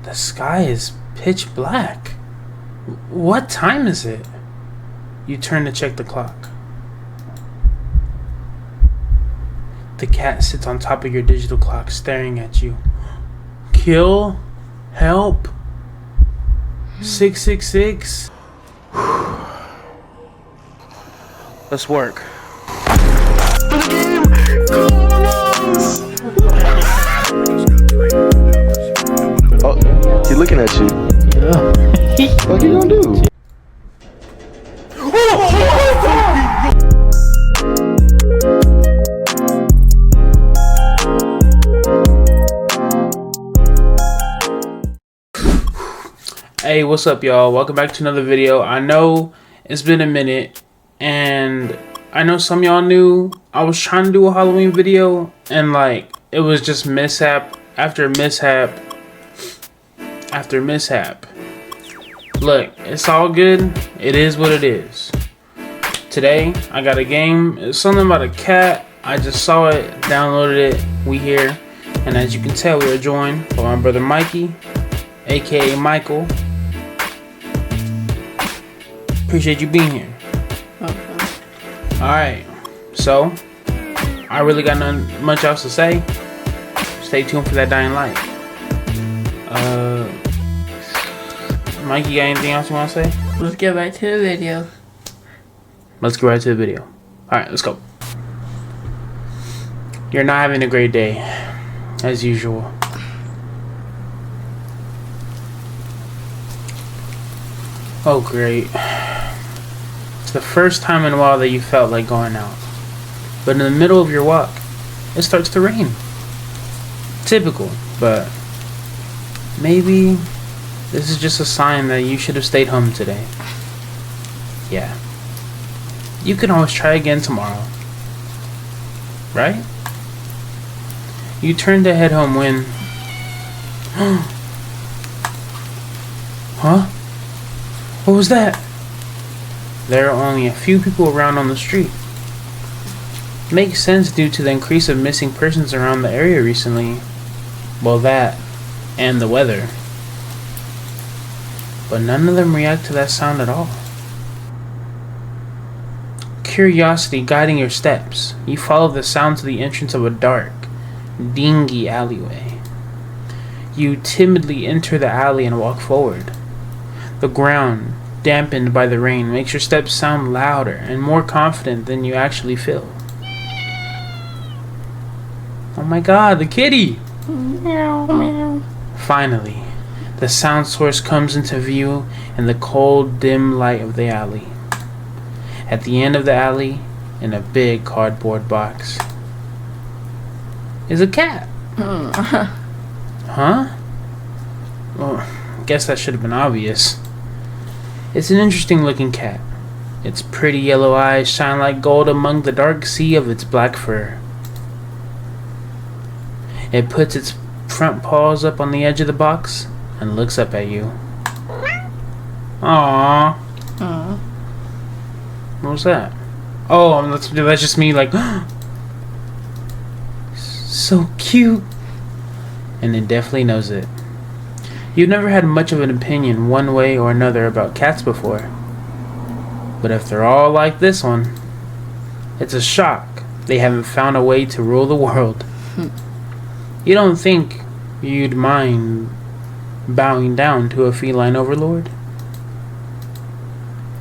The sky is pitch black. What time is it? You turn to check the clock. The cat sits on top of your digital clock staring at you. Kill? Help? 666? Let's work. Oh, he looking at you. Yeah. What you gonna do? Hey, what's up, y'all? Welcome back to another video. I know it's been a minute, and I know some of y'all knew I was trying to do a Halloween video, and like it was just mishap after mishap after mishap. Look, it's all good. It is what it is. Today I got a game. It's something about a cat. I just saw it, downloaded it. We here, and as you can tell, we are joined by my brother Mikey, aka Michael. Appreciate you being here. Okay. Alright, so I really got nothing much else to say. Stay tuned for that Dying Light. Mikey, got anything else you want to say? Let's get back to the video. Let's get right to the video. Alright, let's go. You're not having a great day, as usual. Oh, great. It's the first time in a while that you felt like going out. But in the middle of your walk, it starts to rain. Typical, but maybe this is just a sign that you should have stayed home today. Yeah. You can always try again tomorrow. Right? You turn to head home when... Huh? What was that? There are only a few people around on the street. Makes sense due to the increase of missing persons around the area recently. Well, that and the weather. But none of them react to that sound at all. Curiosity guiding your steps, you follow the sound to the entrance of a dark, dingy alleyway. You timidly enter the alley and walk forward. The ground, dampened by the rain, makes your steps sound louder and more confident than you actually feel. Oh my god, the kitty! Meow, meow. Finally, the sound source comes into view in the cold, dim light of the alley. At the end of the alley, in a big cardboard box, is a cat. Huh? Well, I guess that should have been obvious. It's an interesting looking cat. Its pretty yellow eyes shine like gold among the dark sea of its black fur. It puts its front paws up on the edge of the box and looks up at you. Aww. What was that? Oh, that's just me like, so cute. And it definitely knows it. You've never had much of an opinion one way or another about cats before. But if they're all like this one, it's a shock they haven't found a way to rule the world. You don't think you'd mind bowing down to a feline overlord?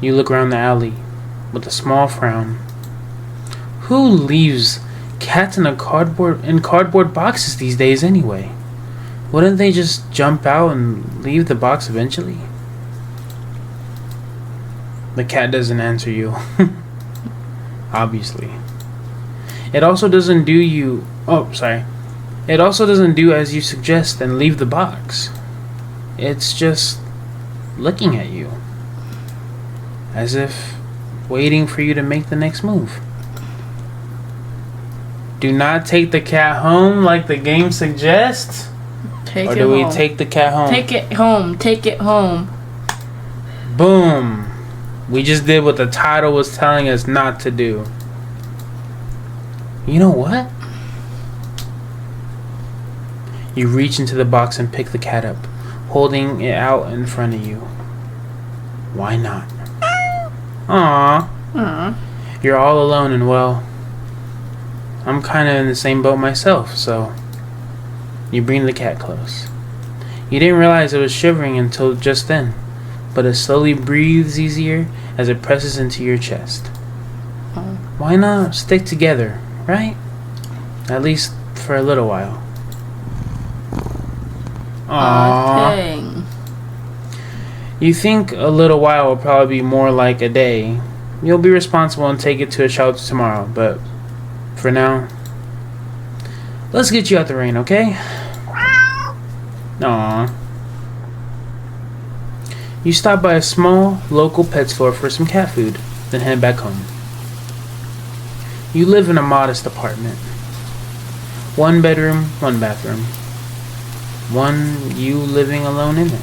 You look around the alley with a small frown. Who leaves cats in cardboard boxes these days anyway? Wouldn't they just jump out and leave the box eventually? The cat doesn't answer you. Obviously. It also doesn't do It also doesn't do as you suggest and leave the box. It's just looking at you, as if waiting for you to make the next move. Do not take the cat home like the game suggests. Take or it do we home. take the cat home? Take it home. Take it home. Boom. We just did what the title was telling us not to do. You know what? You reach into the box and pick the cat up. holding it out in front of you. Why not? Aww. You're all alone, and well, I'm kind of in the same boat myself, so you bring the cat close. You didn't realize it was shivering until just then, but it slowly breathes easier as it presses into your chest. Why not stick together, right? At least for a little while. Aww. Dang. You think a little while will probably be more like a day. You'll be responsible and take it to a shelter tomorrow, but for now, let's get you out the rain, okay? Aww. You stop by a small local pet store for some cat food, then head back home. You live in a modest apartment. 1 bedroom, 1 bathroom. You living alone in it.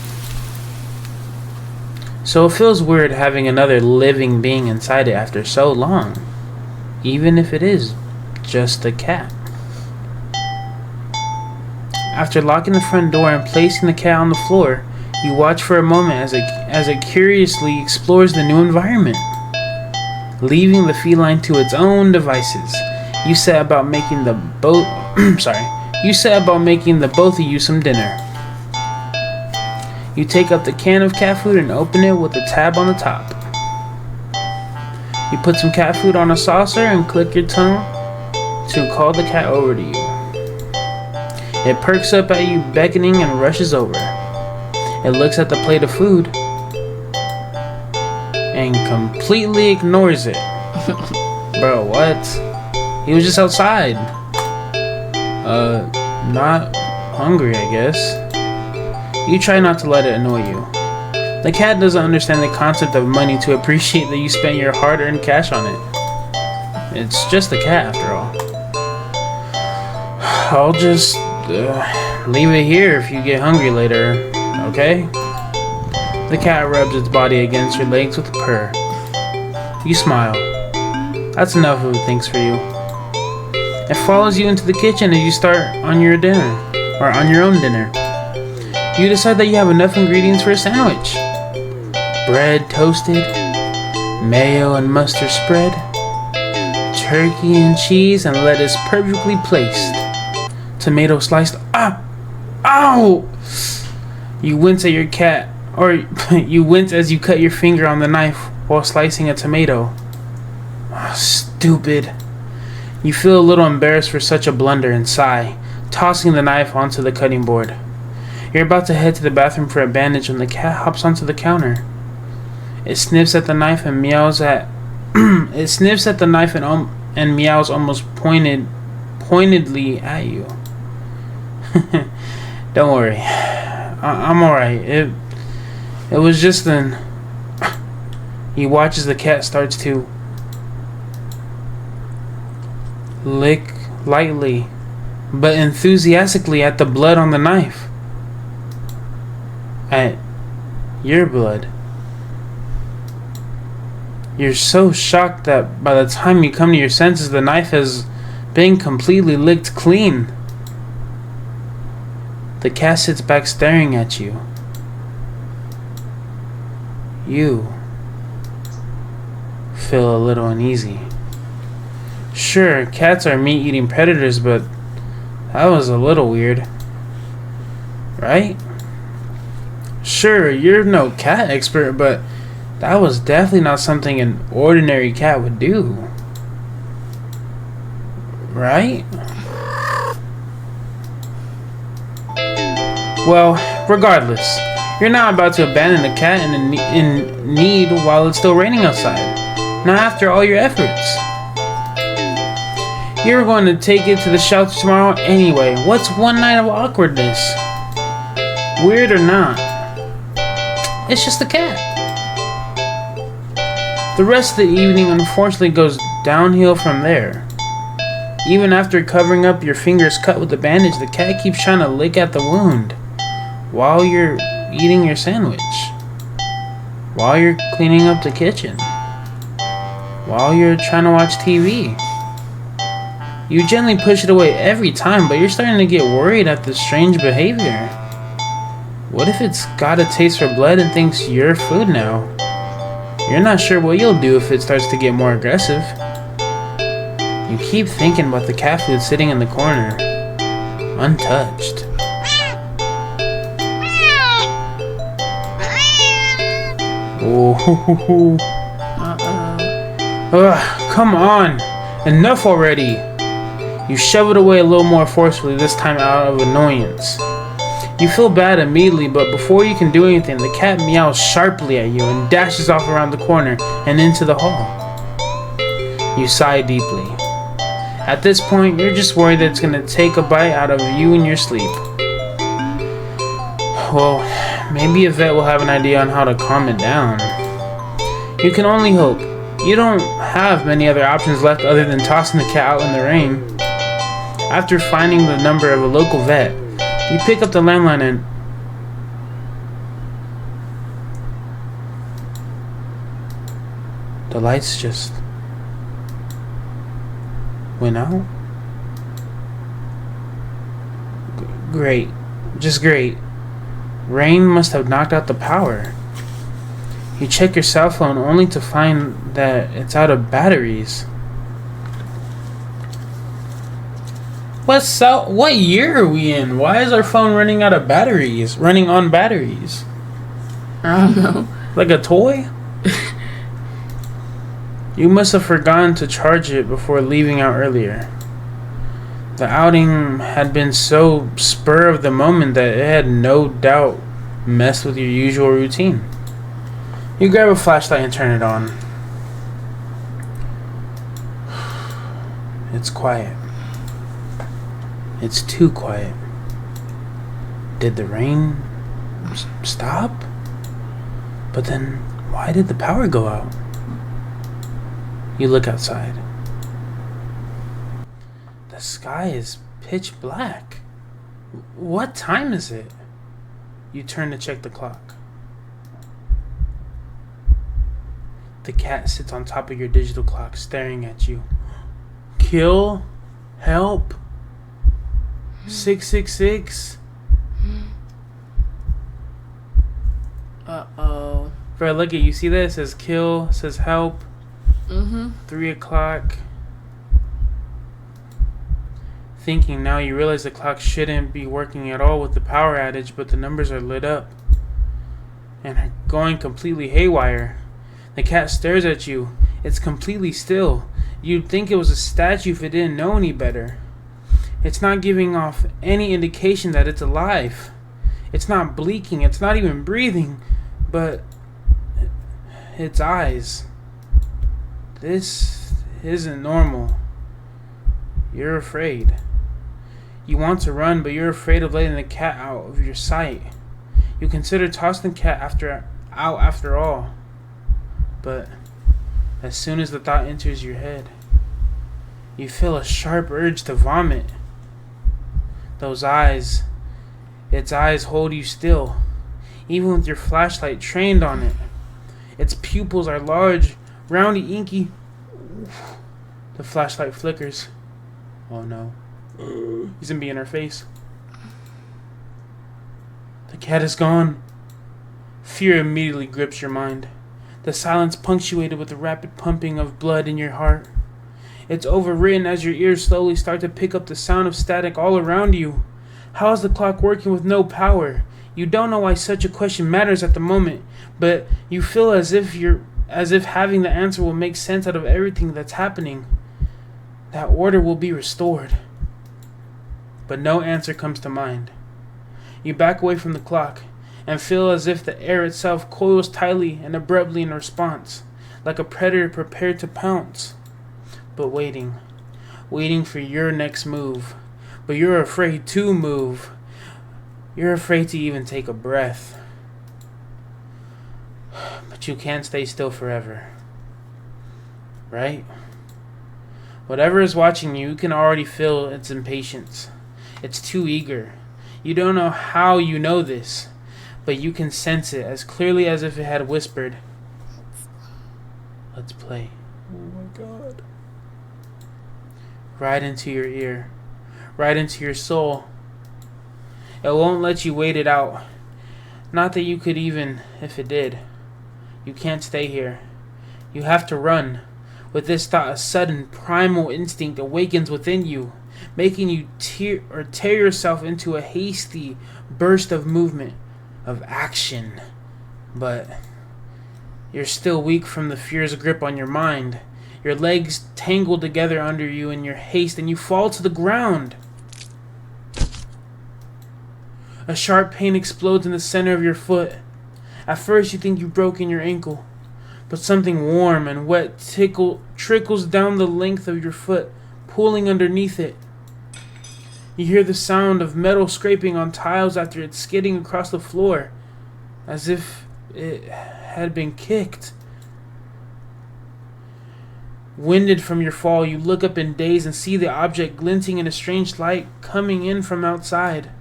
So it feels weird having another living being inside it after so long, even if it is just a cat. After locking the front door and placing the cat on the floor, you watch for a moment as it curiously explores the new environment. Leaving the feline to its own devices, you set about making the both of you some dinner. You take up the can of cat food and open it with the tab on the top. You put some cat food on a saucer and click your tongue to call the cat over to you. It perks up at you, beckoning, and rushes over. It looks at the plate of food and completely ignores it. Bro, what? He was just outside. Not hungry, I guess. You try not to let it annoy you. The cat doesn't understand the concept of money to appreciate that you spent your hard-earned cash on it. It's just a cat, after all. I'll just leave it here if you get hungry later, okay? The cat rubs its body against your legs with a purr. You smile. That's enough of it, thanks for you. It follows you into the kitchen as you start on your dinner, or on your own dinner. You decide that you have enough ingredients for a sandwich. Bread toasted, mayo and mustard spread, turkey and cheese and lettuce perfectly placed, tomato sliced. Ow! You wince at your cat, or you wince as you cut your finger on the knife while slicing a tomato. Stupid. You feel a little embarrassed for such a blunder and sigh, tossing the knife onto the cutting board. You're about to head to the bathroom for a bandage when the cat hops onto the counter. It sniffs at the knife and meows and meows almost pointedly at you. Don't worry, I'm alright. It was just then. He watches the cat starts to lick lightly but enthusiastically at the blood on the knife. At your blood. You're so shocked that by the time you come to your senses, the knife has been completely licked clean. The cat sits back staring at you. You feel a little uneasy. Sure, cats are meat-eating predators, but that was a little weird. Right? Sure, you're no cat expert, but that was definitely not something an ordinary cat would do. Right? Well, regardless, you're not about to abandon a cat in need while it's still raining outside. Not after all your efforts. You're going to take it to the shelter tomorrow anyway. What's one night of awkwardness? Weird or not, it's just a cat. The rest of the evening unfortunately goes downhill from there. Even after covering up your fingers cut with the bandage, the cat keeps trying to lick at the wound while you're eating your sandwich, while you're cleaning up the kitchen, while you're trying to watch TV. You gently push it away every time, but you're starting to get worried at this strange behavior. What if it's got a taste for blood and thinks you're food now? You're not sure what you'll do if it starts to get more aggressive. You keep thinking about the cat food sitting in the corner, untouched. Oh, ugh, come on! Enough already! You shove it away a little more forcefully, this time out of annoyance. You feel bad immediately, but before you can do anything, the cat meows sharply at you and dashes off around the corner and into the hall. You sigh deeply. At this point, you're just worried that it's going to take a bite out of you in your sleep. Well, maybe a vet will have an idea on how to calm it down. You can only hope. You don't have many other options left other than tossing the cat out in the rain. After finding the number of a local vet, you pick up the landline and... the lights just... went out? Great. Just great. Rain must have knocked out the power. You check your cell phone only to find that it's out of batteries. What year are we in? Why is our phone running out of batteries? Running on batteries? I don't know. Like a toy? You must have forgotten to charge it before leaving out earlier. The outing had been so spur of the moment that it had no doubt messed with your usual routine. You grab a flashlight and turn it on. It's quiet. It's too quiet. Did the rain stop? But then, why did the power go out? You look outside. The sky is pitch black. What time is it? You turn to check the clock. The cat sits on top of your digital clock, staring at you. Kill? Help? 666? Uh-oh. Bro, look at you. See that? It says kill, says help. 3 o'clock. Thinking now, you realize the clock shouldn't be working at all with the power outage, but the numbers are lit up and are going completely haywire. The cat stares at you. It's completely still. You'd think it was a statue if it didn't know any better. It's not giving off any indication that it's alive. It's not blinking. It's not even breathing. But its eyes. This isn't normal. You're afraid. You want to run, but you're afraid of letting the cat out of your sight. You consider tossing the cat out after all. But as soon as the thought enters your head, you feel a sharp urge to vomit. Those eyes, its eyes hold you still, even with your flashlight trained on it. Its pupils are large, roundy, inky. The flashlight flickers. Oh no. He's gonna be in her face. The cat is gone. Fear immediately grips your mind. The silence punctuated with the rapid pumping of blood in your heart. It's overwritten as your ears slowly start to pick up the sound of static all around you. How is the clock working with no power? You don't know why such a question matters at the moment, but you feel as if having the answer will make sense out of everything that's happening. That order will be restored. But no answer comes to mind. You back away from the clock and feel as if the air itself coils tightly and abruptly in response, like a predator prepared to pounce. But waiting for your next move. But you're afraid to move. You're afraid to even take a breath. But you can't stay still forever. Right? Whatever is watching you, you can already feel its impatience. It's too eager. You don't know how you know this, but you can sense it as clearly as if it had whispered, "Let's play." Oh my God. Right into your ear. Right into your soul. It won't let you wait it out. Not that you could even if it did. You can't stay here. You have to run. With this thought, a sudden primal instinct awakens within you, making you tear yourself into a hasty burst of movement, of action. But you're still weak from the fear's grip on your mind. Your legs tangle together under you in your haste, and you fall to the ground. A sharp pain explodes in the center of your foot. At first you think you've broken your ankle, but something warm and wet trickles down the length of your foot, pulling underneath it. You hear the sound of metal scraping on tiles after it's skidding across the floor, as if it had been kicked. Winded from your fall, you look up in daze and see the object glinting in a strange light coming in from outside.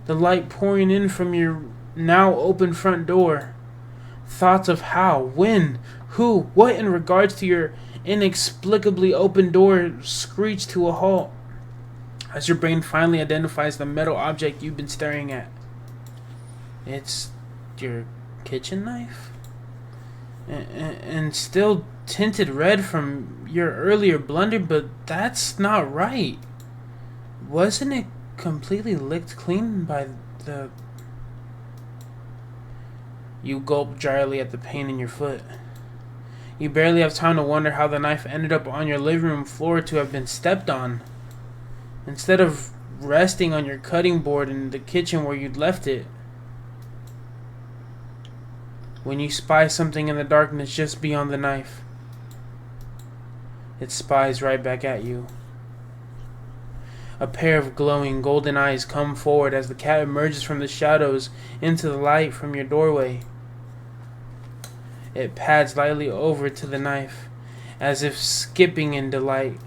The light pouring in from your now open front door. Thoughts of how, when, who, what in regards to your inexplicably open door screech to a halt as your brain finally identifies the metal object you've been staring at. It's your kitchen knife? And still tinted red from your earlier blunder, but that's not right. Wasn't it completely licked clean by the... You gulp dryly at the pain in your foot. You barely have time to wonder how the knife ended up on your living room floor to have been stepped on. Instead of resting on your cutting board in the kitchen where you'd left it. When you spy something in the darkness just beyond the knife, it spies right back at you. A pair of glowing golden eyes come forward as the cat emerges from the shadows into the light from your doorway. It pads lightly over to the knife, as if skipping in delight,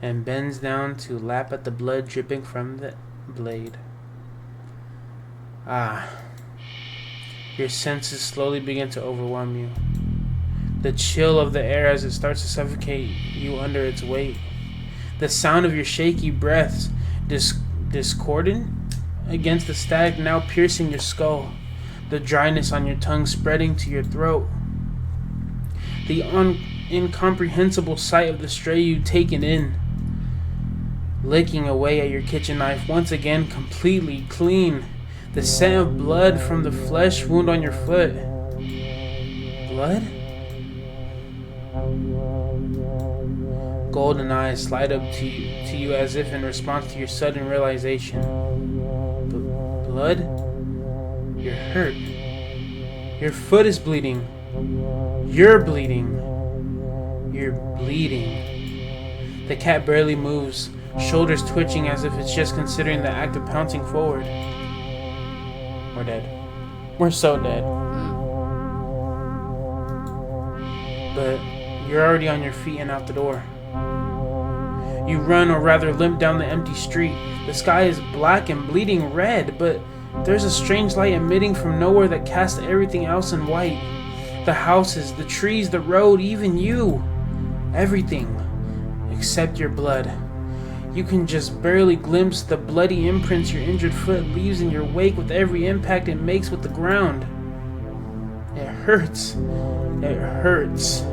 and bends down to lap at the blood dripping from the blade. Ah. Your senses slowly begin to overwhelm you. The chill of the air as it starts to suffocate you under its weight. The sound of your shaky breaths discordant against the static now piercing your skull. The dryness on your tongue spreading to your throat. The incomprehensible sight of the stray you've taken in. Licking away at your kitchen knife, once again completely clean. The scent of blood from the flesh wound on your foot. Blood? Golden eyes slide up to you as if in response to your sudden realization. Blood? You're hurt. Your foot is bleeding. You're bleeding. You're bleeding. The cat barely moves, shoulders twitching as if it's just considering the act of pouncing forward. We're dead. We're so dead. But you're already on your feet and out the door. You run, or rather limp, down the empty street. The sky is black and bleeding red, but there's a strange light emitting from nowhere that casts everything else in white. The houses, the trees, the road, even you. Everything. Except your blood. You can just barely glimpse the bloody imprints your injured foot leaves in your wake with every impact it makes with the ground. It hurts. It hurts.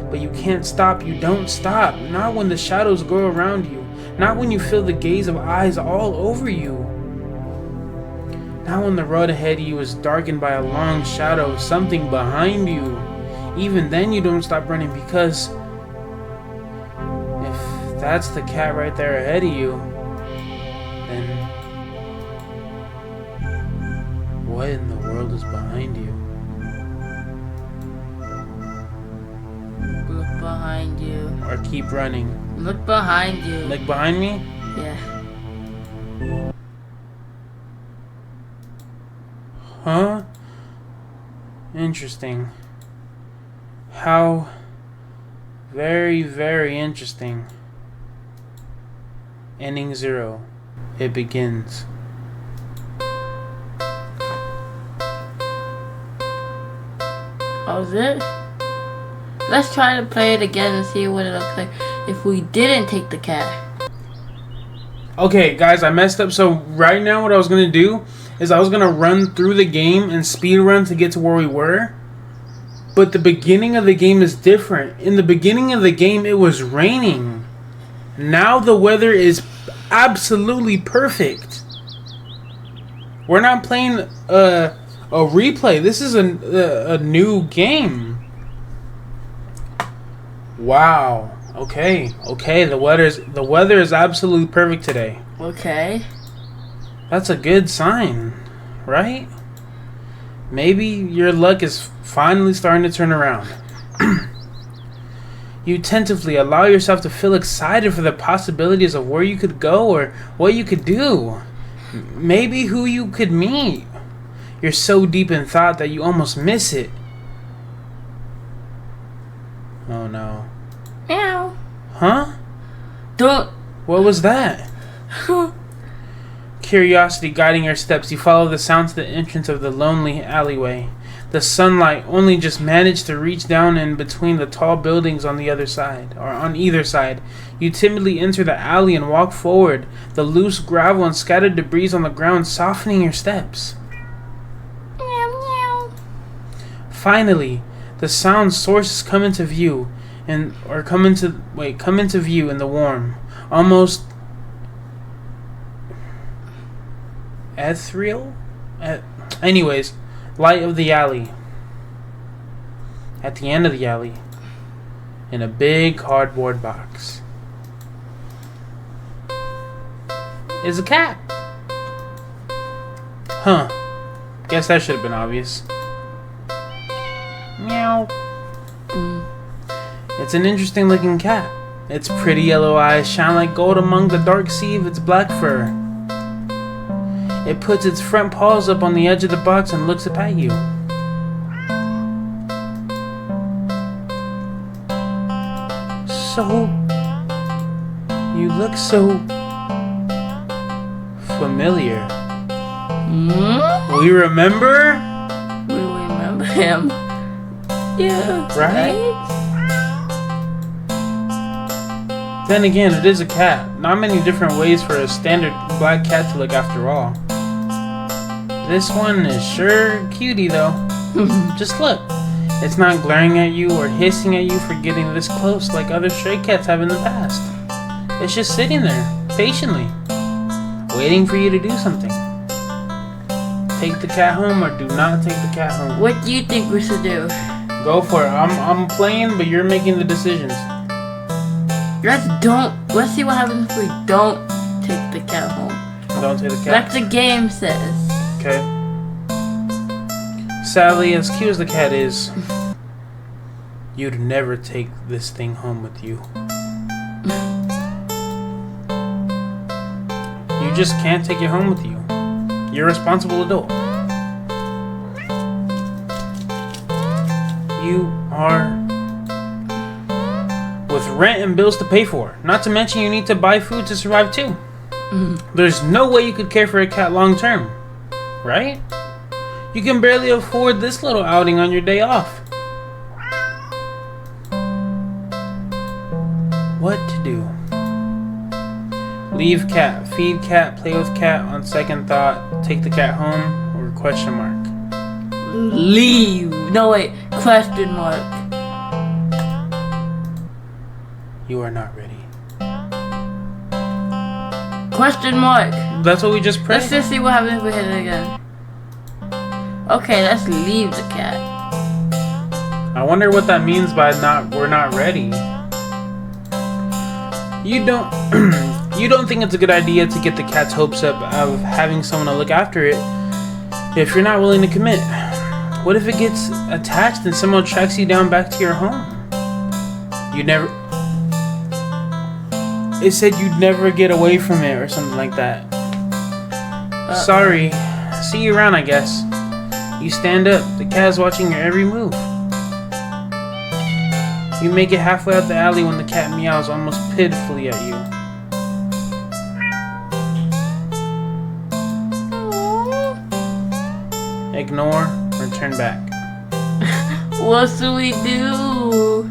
But you can't stop. You don't stop. Not when the shadows grow around you. Not when you feel the gaze of eyes all over you. Not when the road ahead of you is darkened by a long shadow of something behind you. Even then you don't stop running, because if that's the cat right there ahead of you, then what in the world is behind you? Look behind you. Or keep running. Look behind you. Like behind me? Yeah. Huh? Interesting. How very, very interesting. Ending 0. It begins. Oh, is it? Let's try to play it again and see what it looks like if we didn't take the cat. Okay, guys, I messed up. So right now what I was going to do is I was going to run through the game and speed run to get to where we were. But the beginning of the game is different. In the beginning of the game, it was raining. Now the weather is absolutely perfect. We're not playing a replay. This is a new game. Wow. Okay. The weather is absolutely perfect today. Okay. That's a good sign, right? Maybe your luck is finally starting to turn around. You tentatively allow yourself to feel excited for the possibilities of where you could go or what you could do. Maybe who you could meet. You're so deep in thought that you almost miss it. Oh no. Meow. Huh? Don't. What was that? Curiosity guiding your steps, you follow the sound to the entrance of the lonely alleyway. The sunlight only just managed to reach down in between the tall buildings on the other side, or on either side. You timidly enter the alley and walk forward, the loose gravel and scattered debris on the ground softening your steps. Meow meow. Finally, the sound sources come into view, come into view in the warm, almost ethereal. Anyways, light of the alley. At the end of the alley, in a big cardboard box, is a cat. Huh. Guess that should have been obvious. Meow. It's an interesting looking cat. Its pretty yellow eyes shine like gold among the dark sea of its black fur. It puts its front paws up on the edge of the box and looks up at you. So, you look so familiar. We remember? We remember him. Yeah. Right? Then again, it is a cat. Not many different ways for a standard black cat to look after all. This one is sure cutie though. Just look. It's not glaring at you or hissing at you for getting this close like other stray cats have in the past. It's just sitting there, patiently, waiting for you to do something. Take the cat home or do not take the cat home. What do you think we should do? Go for it. I'm playing, but you're making the decisions. Let's see what happens if we don't take the cat home. Don't take the cat. Like the game says. Okay. Sadly, as cute as the cat is, you'd never take this thing home with you. You just can't take it home with you. You're a responsible adult. You are with rent and bills to pay for. Not to mention you need to buy food to survive too. There's no way you could care for a cat long term, right? You can barely afford this little outing on your day off. What to do? Leave cat, feed cat, play with cat, on second thought, take the cat home, or question mark? Leave. No wait, question mark. You are not ready. Question mark. That's what we just pressed. Let's just see what happens if we hit it again. Okay, let's leave the cat. I wonder what that means by we're not ready. You don't think it's a good idea to get the cat's hopes up of having someone to look after it if you're not willing to commit. What if it gets attached and someone tracks you down back to your home? It said you'd never get away from it or something like that. Sorry. See you around, I guess. You stand up. The cat's watching your every move. You make it halfway out the alley when the cat meows almost pitifully at you. Ignore or turn back. What should we do?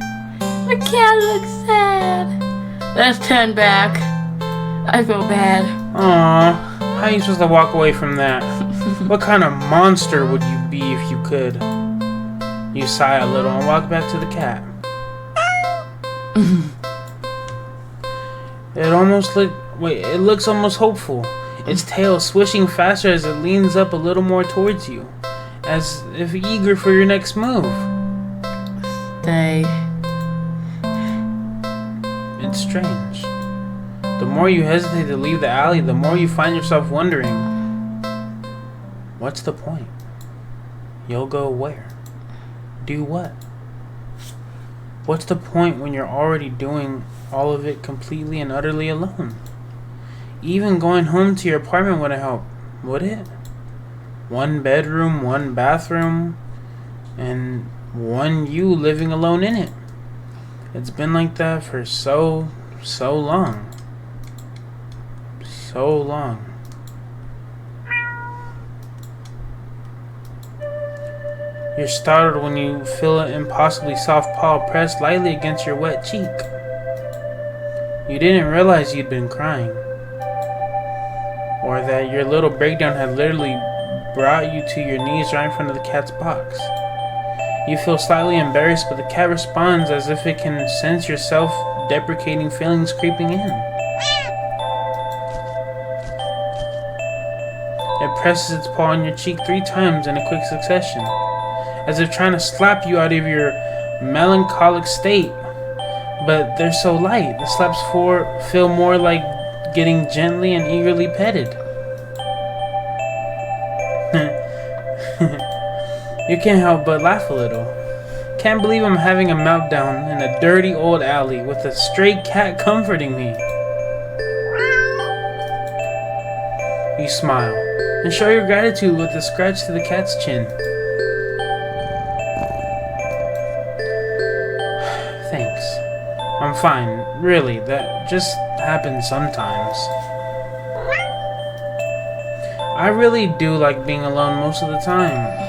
The cat looks sad. Let's turn back. I feel bad. Aw, how are you supposed to walk away from that? What kind of monster would you be if you could? You sigh a little and walk back to the cat. It looks almost hopeful. Its tail swishing faster as it leans up a little more towards you, as if eager for your next move. Stay. It's strange. The more you hesitate to leave the alley, the more you find yourself wondering, what's the point? You'll go where? Do what? What's the point when you're already doing all of it completely and utterly alone? Even going home to your apartment wouldn't help, would it? One bedroom, one bathroom, and one you living alone in it. It's been like that for so long. So long. You're startled when you feel an impossibly soft paw pressed lightly against your wet cheek. You didn't realize you'd been crying, or that your little breakdown had literally brought you to your knees right in front of the cat's box. You feel slightly embarrassed, but the cat responds as if it can sense your self-deprecating feelings creeping in. It presses its paw on your cheek 3 times in a quick succession, as if trying to slap you out of your melancholic state. But they're so light, the slaps feel more like getting gently and eagerly petted. You can't help but laugh a little. Can't believe I'm having a meltdown in a dirty old alley with a stray cat comforting me. You smile and show your gratitude with a scratch to the cat's chin. Thanks. I'm fine, really. That just happens sometimes. I really do like being alone most of the time.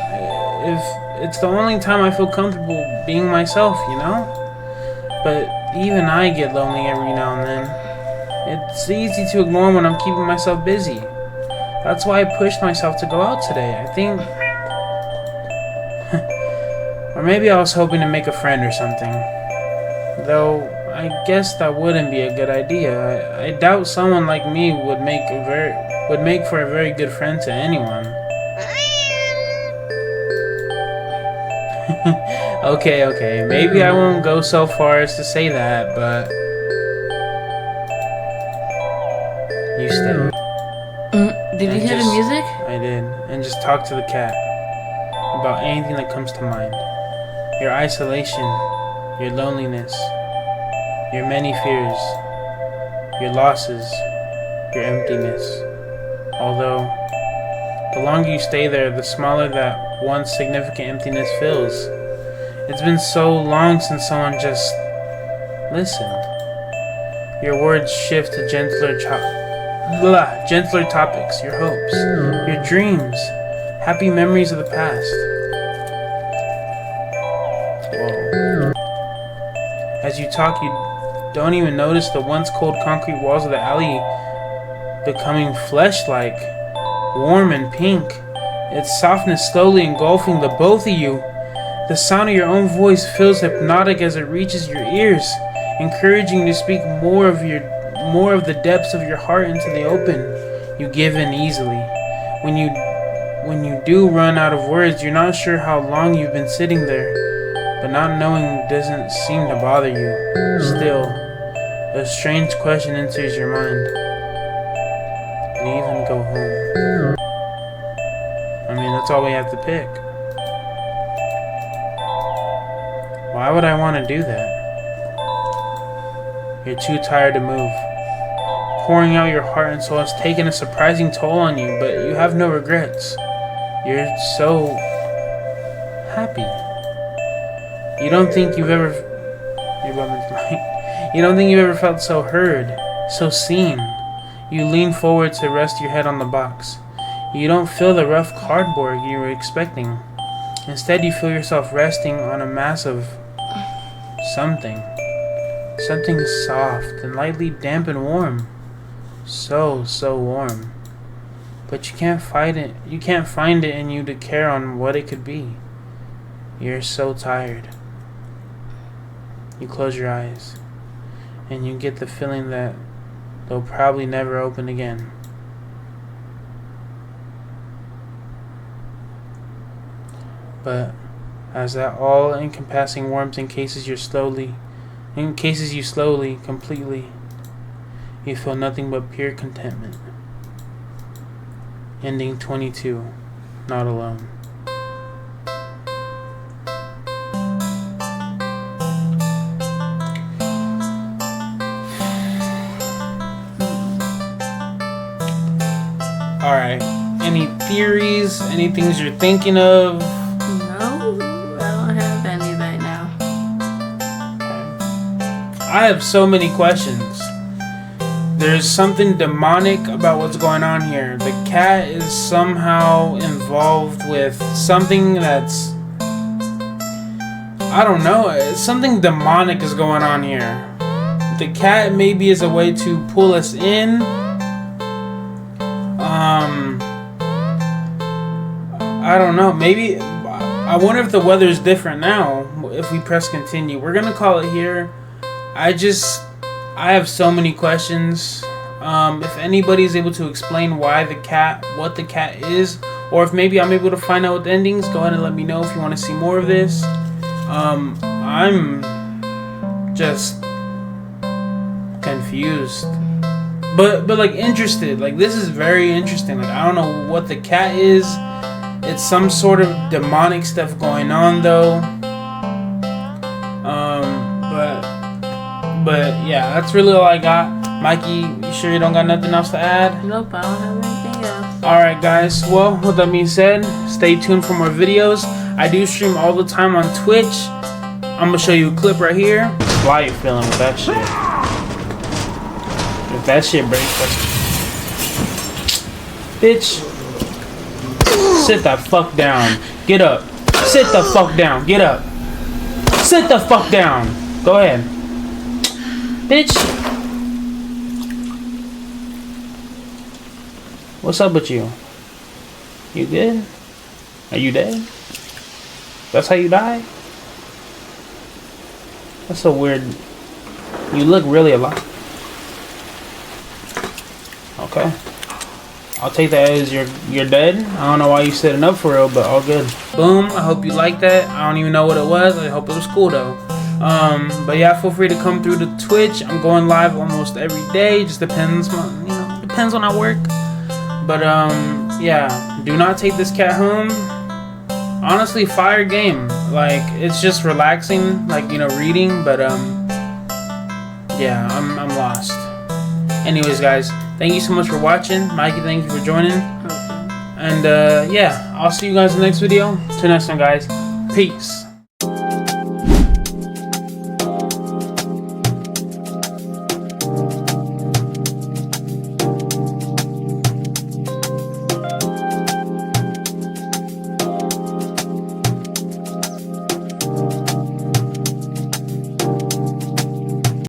If it's the only time I feel comfortable being myself, you know? But even I get lonely every now and then. It's easy to ignore when I'm keeping myself busy. That's why I pushed myself to go out today. I think... or maybe I was hoping to make a friend or something. Though, I guess that wouldn't be a good idea. I doubt someone like me would make for a very good friend to anyone. Okay, maybe I won't go so far as to say that, but... You stay. Did you hear the music? I did. And just talk to the cat about anything that comes to mind. Your isolation, your loneliness, your many fears, your losses, your emptiness. Although, the longer you stay there, the smaller that once significant emptiness feels. It's been so long since someone just listened. Your words shift to gentler topics, your hopes, your dreams, happy memories of the past. Whoa. As you talk, you don't even notice the once cold concrete walls of the alley becoming flesh-like, warm and pink, its softness slowly engulfing the both of you. The sound of your own voice feels hypnotic as it reaches your ears, encouraging you to speak more of the depths of your heart into the open. You give in easily. When you do run out of words, you're not sure how long you've been sitting there, but not knowing doesn't seem to bother you. Still, a strange question enters your mind. Leave and go home. I mean, that's all we have to pick. Why would I want to do that? You're too tired to move. Pouring out your heart and soul has taken a surprising toll on you, but you have no regrets. You're so happy. You don't think you've ever felt so heard, so seen. You lean forward to rest your head on the box. You don't feel the rough cardboard you were expecting. Instead, you feel yourself resting on a mass of something. Something soft and lightly damp and warm. So warm. But you can't fight it. You can't find it in you to care on what it could be. You're so tired. You close your eyes and you get the feeling that they'll probably never open again. But as that all-encompassing warmth encases you slowly, completely, you feel nothing but pure contentment. Ending 22, not alone. Alright, any theories, any things you're thinking of? No, I don't have any right now. I have so many questions. There's something demonic about what's going on here. The cat is somehow involved with something that's... I don't know. Something demonic is going on here. The cat maybe is a way to pull us in. I don't know. Maybe... I wonder if the weather is different now if we press continue. We're going to call it here. I have so many questions. If anybody is able to explain what the cat is, or if maybe I'm able to find out what the endings, go ahead and let me know if you want to see more of this. I'm just confused, but like interested. Like, this is very interesting. Like, I don't know what the cat is. It's some sort of demonic stuff going on though. But yeah, that's really all I got. Mikey, you sure you don't got nothing else to add? Nope, I don't have anything else. Alright guys, well, with that being said, stay tuned for more videos. I do stream all the time on Twitch. I'm gonna show you a clip right here. Why you feeling with that shit? If that shit breaks, bitch, sit the fuck down. Get up. Sit the fuck down. Get up. Sit the fuck down. Go ahead. Bitch. What's up with you? You good? Are you dead? That's how you die? That's so weird. You look really alive. Okay. I'll take that as you're dead. I don't know why you sitting up for real, but all good. Boom. I hope you liked that. I don't even know what it was. I hope it was cool though. But yeah, feel free to come through to Twitch. I'm going live almost every day. Just depends on, depends when I work. But yeah, do not take this cat home. Honestly, fire game. Like, it's just relaxing, like, reading, but yeah, I'm lost. Anyways, guys, thank you so much for watching. Mikey, thank you for joining. And yeah, I'll see you guys in the next video. Till next time, guys. Peace.